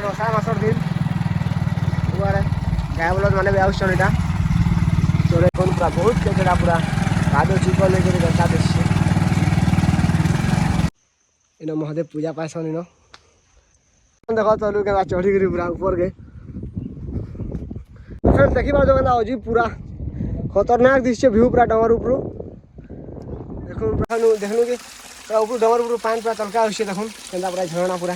रसा मासर दिन गाय बलद मैंने भी आसान यहाँ तो पूरा बहुत केचड़ा पूरा कादो चिकन लेकर देखा देश इन महादेव पूजा पाइसन इन देख चलू के चढ़ी पूरा ऊपर के फ्रेंड्स देखी पार्थ क्या अजीब पूरा खतरनाक दिशे व्यू पूरा डर उपरू देखो देखलु कि ऊपर डर उपरू पानी पूरा तलका हो देखुन के पूरा झरणा पूरा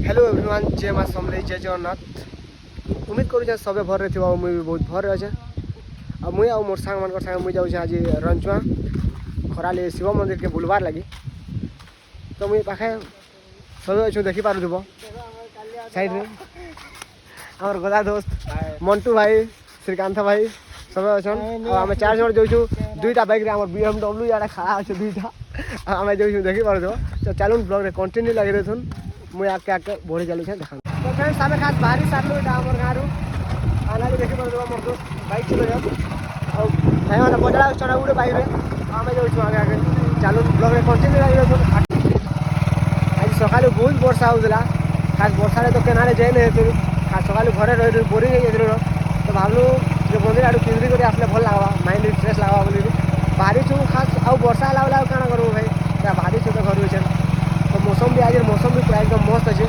हेलो एवरीवन जय माँ समलेई जय जगन्नाथ उम्मीद करूँ सबे भर रही मुझे भी बहुत भर अच्छे और मुझे मोर सांग मान संगे मुझे जाऊँ आज रंचुआ खराली शिव मंदिर के बुलवार लगी तो मुझे पाखे सब अच्छे देखी पार साइड में आम गदा दोस्त मंटू भाई श्रीकांत भाई सब अच्छा आम 4 जन जाऊँ 2टा बाइक BMW यहाँ खड़ा अच्छे 2टा आम जाऊँ देखी पार तो चलून ब्लॉग रे कंटिन्यू लगे रही मुझे आके आके बढ़ी चलू देखा तो फ्रेंड्स आम खास बाहरी सारू यहाँ आम गाँव आना भी देखी पार मोर दोस्त बाइक चलो और भाई मैंने बजा चढ़ा गोटे बाइक आम जाऊँ आगे आगे चलू ब्लॉग रे कंटिन्यू लगे रही आज सका बहुत वर्षा होता खास वर्षा तो केनारे जाए नहीं खास सका घरे रही बोरिंग हो तो भावलु जो मंदिर आड़ किंद्री कर आसले भल लगवा माइंड फ्रेश लगवा बोली बाहरी छू खास आउ वर्षा है बोला क्या करूँ भाई क्या बाहरी छू तो घर तो मौसम भी आज मौसम भी पूरा एकदम मस्त अच्छे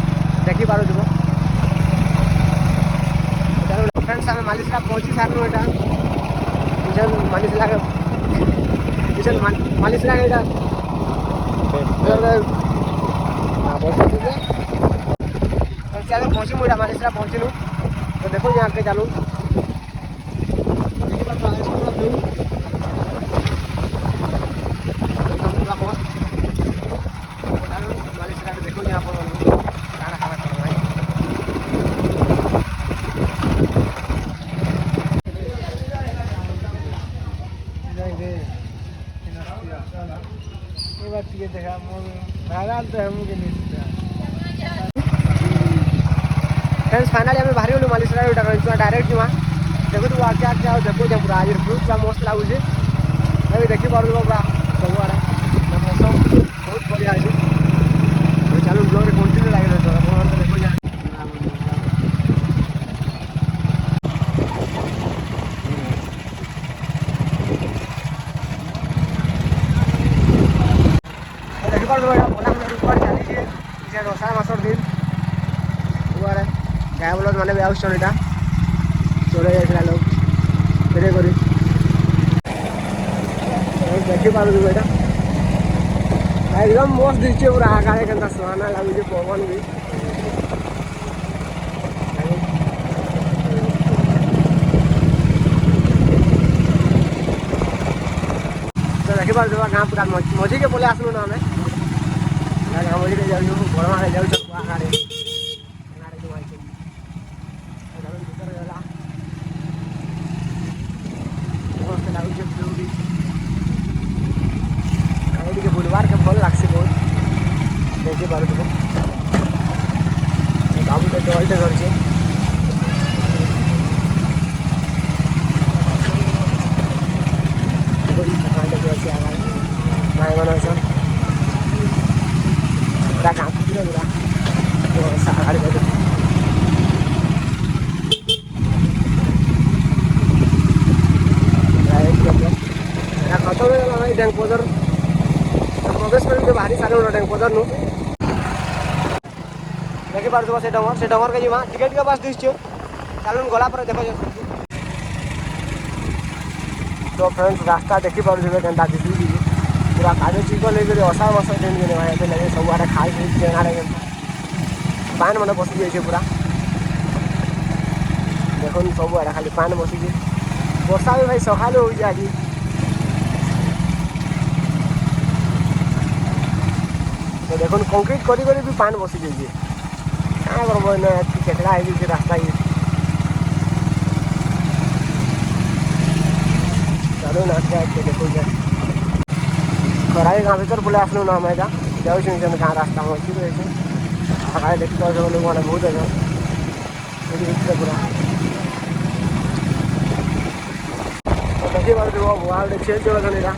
देखी पार फ्रेंड्स आम मालिशा पहुँची सारू यहाँ मालिशा मालिशा यहाँ पहुँची मुझे मालिशा पहुँचलु तो देखो यहाँ के चलू देखो यहाँ पर खाना खाना कर रहा है देखा फ्रेंड्स फाइनली आम बाहरी गलु मालिशा डायरेक्ट जीमा देखो तू आगे आगे आओ देखो पूरा आज व्यू पूरा मस्त लगुच अभी देखी पार पूरा सब आड़े मौसम बहुत बढ़िया अच्छे चलो ब्लॉग रे कंटिन्यू लगे देखो देखी पार ऊपर चली रसा मासर दिन गाय बलद मैंने भी आसान यहाँ चले जाता लोग धीरे कर देखी पार यहाँ एकदम मस्त दिखे पूरा आगे के सुहाना लगुच पवन भी तो देखी पार गाँव पूरा मझी के बोले आसलु ना आम गाँव मझी के जाऊँ बड़मा जाऊँ आगे बुलवार के भल लगसी बहुत देखी पार बाबू तो डलते घर से भाई मन अच्छा पूरा काम पूरा साढ़े खत्म हो डेंग पदर प्रवेश कर बाहरी सारे डेंग पदर नु देखी पार से डर के जीवा टिकेट के पास दिशे चलो गला पर देखो तो फ्रेंड्स रास्ता देखी पार केन्ता दिखी पूरा काजू चिकन लेकर असा मसा दिन के लगे सब आड़े खाई आड़े पान मैंने बसी जाइए पूरा देखो सब आड़े खाली पान बसी वर्षा भी भाई सका हो आज तो देखो कंक्रीट करी भी पान बसी जाइए क्या करब केचड़ा हो रास्ता ये चलो ना देखो खराई गाँव भर बोले आसलु ना मैं जाऊँ गाँव रास्ता में अच्छी रही आगे देखी लोग मैंने बहुत अच्छे पूरा देखी पार बुआ गोटे चेंज जगह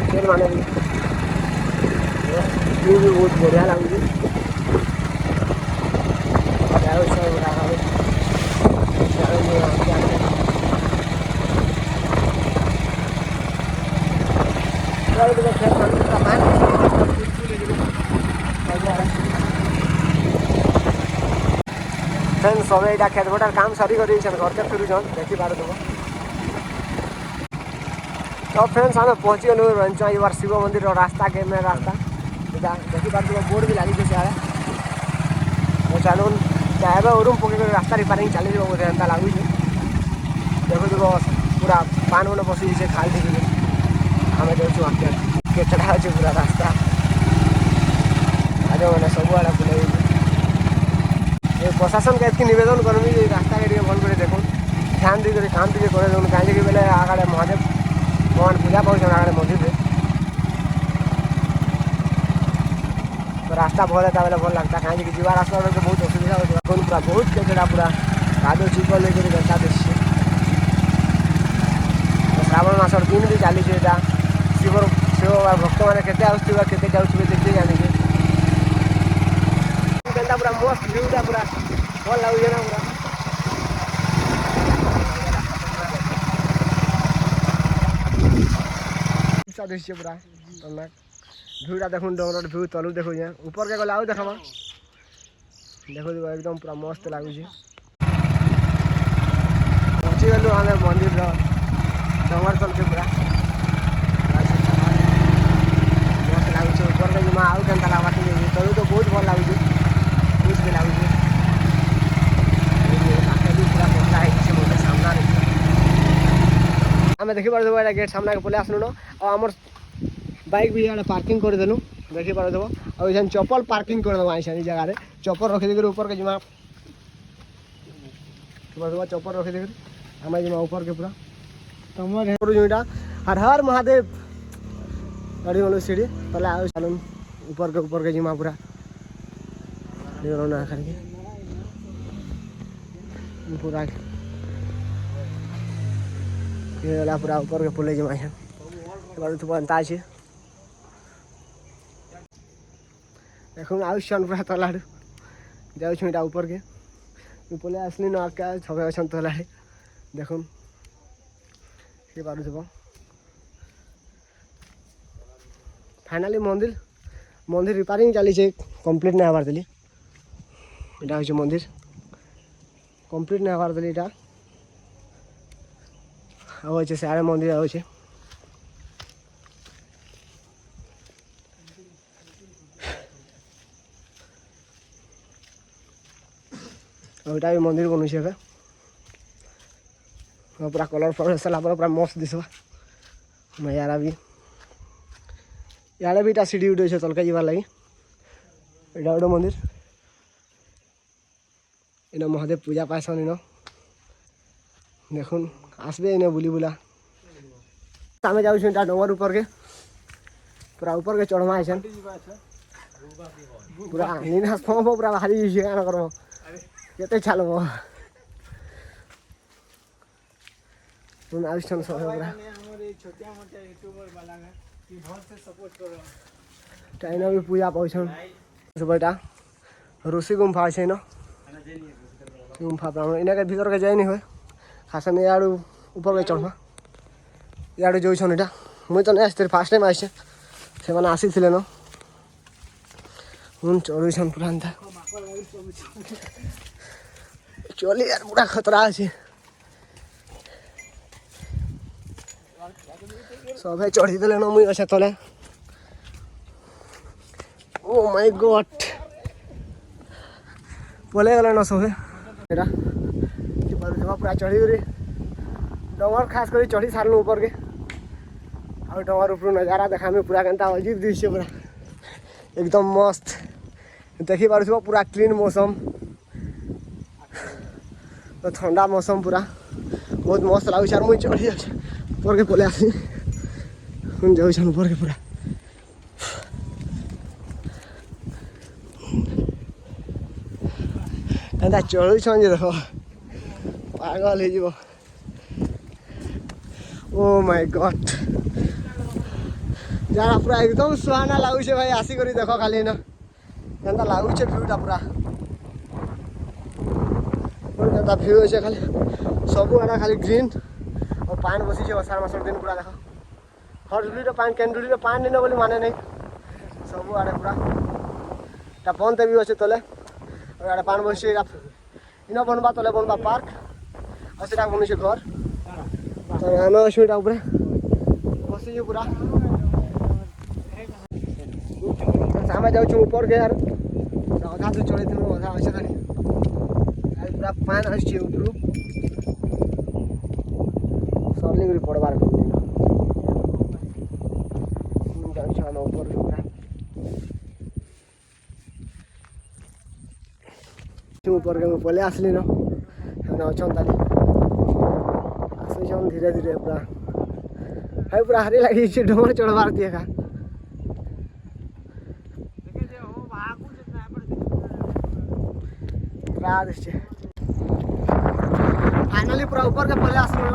ट्रेन माने भी बहुत बढ़िया लगुच सब यहाँ खेत बटार काम सरी कर घर के फिरुन देखिपार तुम तो फ्रेंड्स आम पहुँची गलु रंचा यार शिव मंदिर रास्ता के मेन रास्ता देखिपार बोर्ड भी लगी सियाड़े चलून चाहे रूम पकड़ रास्ता रिपेयरिंग चली बोधे एंता लगुच देखो पूरा पान मन बसी खाल ठीक आम जाऊँ केचड़ा अच्छे पूरा रास्ता आज मैंने सबुआड़े बुले प्रशासन के एतकी नवेदन करमी रास्ता के भल कर देख ध्यान दी काम टे कर कहीं बेले आगे महादेव भगवान पूजा पाँच आगे मंदिर में तो रास्ता भल है बेले भल लगता कहीं जीवा रास्ता बहुत असुविधा होता पूरा बहुत केचड़ा पूरा कादो चिपल लेकर गंता देखिए श्रावण मासर दिन भी चली शिव शिव भक्त मैंने के जाऊे देखिए जाने पूरा मस्त व्यूटा पूरा भल लगे ना पूरा दृश्य पूरा भ्यूटा देखो डर भ्यू तलू देखो ऊपर के गले आउ देखा देखो एकदम पूरा मस्त लगुच पहुँची गलु आम मंदिर डर तल के पूरा मस्त लगुच ऊपर के जिमा आउ के लगवा तलू तो बहुत भल लगुच कुछ भी लगुच पूरा पतला है सामना आम देखिपार गेट सामना के पलि आसलु न आम बाइक भी यहाँ पार्किंग करदेलु देखिपार आसान चप्पल पार्किंग करदेव आई जगह चप्पल रखिदेकर ऊपर के जिमा चप्पल रखिदेकर आम जिमा ऊपर के पूरा तुम जोटा हर हर महादेव गाड़ी गलु सीढ़ी पहले आओ चलून ऊपर के जिमा पूरा पूरा पूरा ऊपर के पुले जिमा बनता है देख आउन पूरा तला जाऊँ ऊपर के पुले आसली न आके सब अच्छा तला देख पार फाइनाली मंदिर मंदिर रिपेयरिंग चली कंप्लीट नहीं हबार दिल्ली यहाँ हूँ मंदिर कंप्लीट नहीं हबार दिल्ली यहाँ आचे सारे मंदिर आचे भी मंदिर बनूस पूरा कलर फलर सारा पूरा मस्त दिसवा मैं यार भी इे भी इटा सीढ़ी उठे तलका जाबार लगी यहाँ गोटे मंदिर इन महादेव पूजा पासन इन देखुन आसबे इन बुली बुला आम जाऊँ डोंगर ऊपर के पूरा ऊपर के चढ़मा है पूरा नीनास फम पूरा बाहरी क्या कर केते चलब सब पूरा टाइम भी पूजा पाँचन बेटा ऋषि गुम्फा अच्छे न गुम्फा इना के भीतर के जाए नहीं हुए खास इड़ ऊपर के चढ़वा इड़ जो यहाँ मुझे तो नहीं आसती फास्ट टाइम आसे से मैंने आसी थे न हूँ चढ़ुन पूरा एंता चली यार पूरा खतरा अच्छे सब चढ़ी देले न मुई अच्छा तले ओ माय गॉड पले गले न सब पूरा चढ़ी डर खास कर चढ़ी सारू ऊपर के और डर ऊपर नजारा देखा में पूरा केनता अजीब दृश्य पूरा एकदम मस्त देखी पार पूरा क्लीन मौसम तो ठंडा मौसम पूरा बहुत मस्त लगुच यार मुझे चढ़ी ऊपर के पले आसी जाऊँ ऊपर के पूरा एंता चढ़ुन जे देख पागल हो ओ माय गॉड यार पूरा एकदम सुहाना लगुचे भाई आसिक देख खाली ना केन्ता लगुचे भ्यूटा पूरा केन्ता भ्यू अच्छे खाली सब आड़ा खाली ग्रीन और पान बसी अषाढ़ मासर दिन पूरा देख हरजुड़ी पान केन्दुड़ी पान दिन बोली माने नहीं सब आड़े पूरा बंद भी अच्छे तले और आड़े पान बसी इन बनवा तले बनवा पार्क और सीटा बनी घर तो आना अच्छे बसी पूरा आम जाऊँ ऊपर के यार अधा तो चढ़े अधा अच्छे खाली पूरा पान आसुचे ऊपर सर्लिंग पड़बार ऊपर पूरा ऊपर के मुझे पलि आसली न अच्छा ताली आस धीरे धीरे पूरा है पूरा हारी लगी डोर चढ़वार दिए का फाइनली पूरा ऊपर के पहले आसलू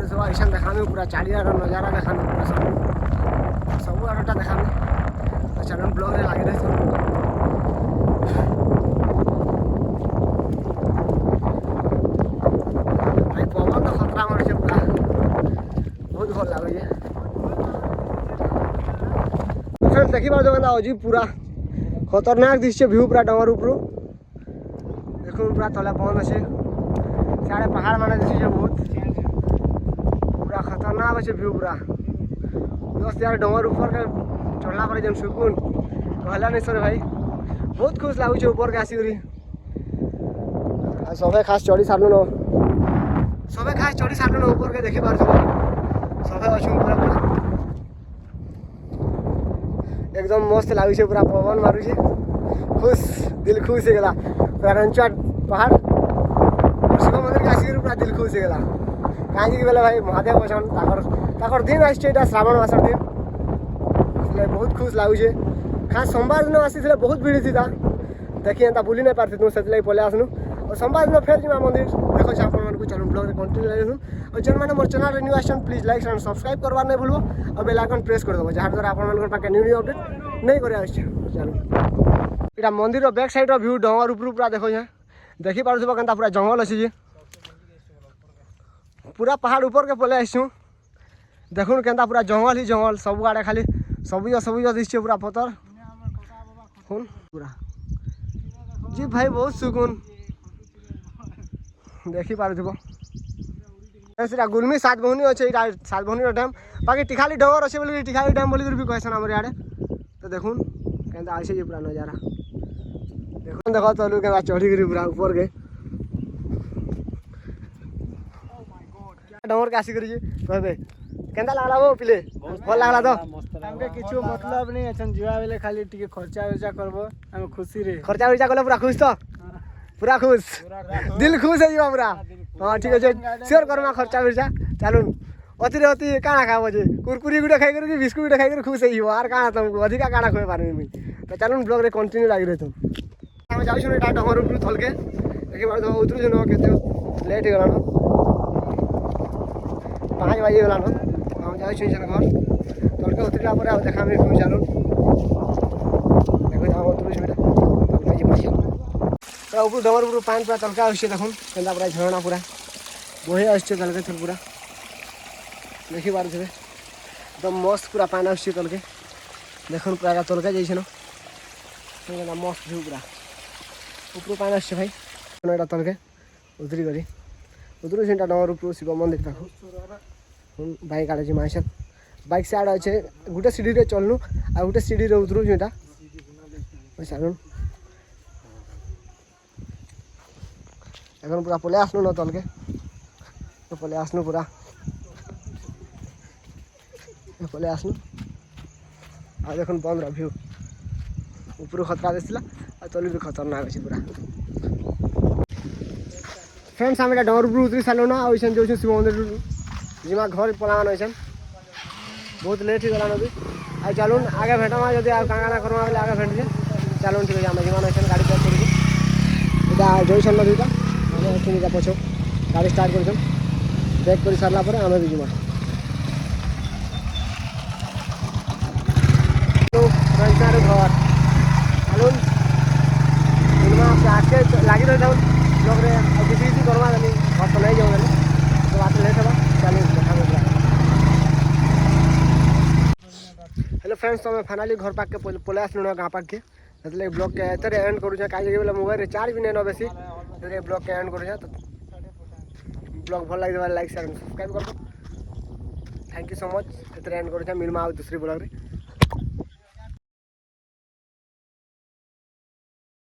सब ऐसा देखा पूरा चारियार नजारा देखा पूरा सब आड़टा देखा चैनल ब्लॉग लगे रहे भाई पवन तो खतरा मारे पूरा बहुत भल लगे फ्रेंड्स देखी पार्ज अजीब पूरा खतरनाक दिशे भ्यू पूरा डर उपरू देखो पूरा तले बंद अच्छे साढ़े पहाड़ माने दिशे बहुत पूरा खतरनाक अच्छे भ्यू पूरा दोस्त यार डर ऊपर के चढ़ला पर जब सुकून कहला नहीं सर भाई बहुत खुश लगुचे ऊपर के आसिक सबे खास चढ़ी सारू न सबे खास चढ़ी सारू न ऊपर के देखी पार्थ सबे अच्छे पूरा पूरा एकदम मस्त लगुचे पूरा पवन मारुचे खुश दिल खुश हो गला पूरा रंचुआ पहाड़ और शिव मंदिर के आसिक पूरा दिल खुश हो गला कहीं बेले भाई महादेव अछन ताकर दिन आसছে श्रावण मासर दिन बहुत खुश लगुचे खास सोमवार दिन आसी बहुत भीड़ थी देखिए एंता बुली नहीं पार्थे तुम से पलि आसनु और सोमवार दिन फिर जीमा मंदिर देखो आप चलो ब्लॉग कंटिन्यू लगे और जो मैंने मोर चैनल न्यू आसन प्लीज लाइक एंड सब्सक्राइब करवा नहीं भूलो और बेल आइकन प्रेस कर देव जहाँ द्वारा आप न्यू न्यू अपडेट नहीं कर चलो यहाँ मंदिर बैक साइड व्यू डर ऊपर पूरा देखो यहाँ देखी पार्थ के पूरा जंगल अच्छी जी पूरा पहाड़ ऊपर के पलि आसू देखुन के पूरा जंगल ही जंगल सब आड़े खाली सबुज सबुज दिशे पूरा पतर हुन पूरा जी भाई बहुत सुकून देखी पार्थ सीटा गुलमी सात भौनी अच्छे सात भौनी डैम बाकी टिखाली डगर अच्छे बोली टिखाली डैम बोली भी कहसन आम इे तो देखुन के अच्छे पूरा नजारा देखुन देख चलू के चढ़ी पूरा ऊपर के डर के आसिक कहबे केंदा लागला वो पिले भल लागला तो हमके किछु मतलब नहीं अछन जुआ बेले खाली टिके खर्चा वर्चा करबो हम खुशी रे खर्चा वर्चा करले पूरा खुश तो पूरा खुश दिल खुश है जीवा पूरा हां ठीक है शेयर करमा खर्चा वर्चा चलून अति अति काना खाबो जे कुरकुरी गुडे खाइ कर कि बिस्कुट गुडे खाइ कर खुश है जीवा आर काना तुमको अधिका काना खोए पारे मी तो चलून ब्लॉग रे कंटिन्यू लागी रहे तुम हम जाउ छु एटा डमर ऊपर थल के देखि बार उतरु छु न केते लेट गला न 5 बजे गला न हम जाउ छु घर तलके उतरला पर देखा मैं तुम चलून देखो जाओ उतरु छु बेटा तलके जी माछी तो ऊपर डमर ऊपर पान पूरा तलका आछे देखुन केंदा पूरा झरना पूरा बहे आछे तलके थल पूरा देखि बार छबे एकदम मस्त पूरा पान आछे तलके देखुन पूरा तलके जइछे न केंदा मस्त भ्यू पूरा ऊपर पान आछे भाई एटा तलके उतरी गरी उतरु सेटा डमर ऊपर शिव मंदिर पाखु बाइक आड़े जी माछन बाइक से आड़े अच्छे गोटे सीढ़ी रे चलनु आ गोटे सीढ़ी रे उतरु जेटा सारुन এখন पूरा पले आसनु न तलके तो पले आसनु पूरा पले आसनु आ देखुन बंद रहा भ्यू ऊपर खतरा दिसला आ तले भी खतरनाक अछि पूरा फ्रेंड्स हम डर ऊपर उतरी सारू ना आइसन जो शिव मंदिर जिमा घर पलान होइसन बहुत लेट ही गला नदी आ चलून आगे भेटमा जदि आ कांगाना करमा बेले आगे भेट जे चलून ठीक है हम जिमा होइसन गाड़ी चेक करू एटा जोइसन नदीटा हम ठीक है पछो गाड़ी स्टार्ट करू बैक कर सारा पर आम भी जीमा घर आलून आगे लगी रही जाऊन ब्लॉग रे किसी किसी करमा जानी घर तो नहीं जाऊँ तो बात लेट होगा चलो देखा हेलो फ्रेंड्स तो फाइनाली घर पाक के पलि आसलुण गाँ पाक के मतलब ब्लॉग के एतरे एंड करूँ कहीं मोबाइल रिचार्ज भी नहीं न बेसी ब्लॉग के एंड करूँ तो ब्लॉग भल लगे लाइक शेयर सब्सक्राइब कर दो थैंक यू सो मच एतरे एंड करूँ मिलमा दूसरी ब्लॉग रे।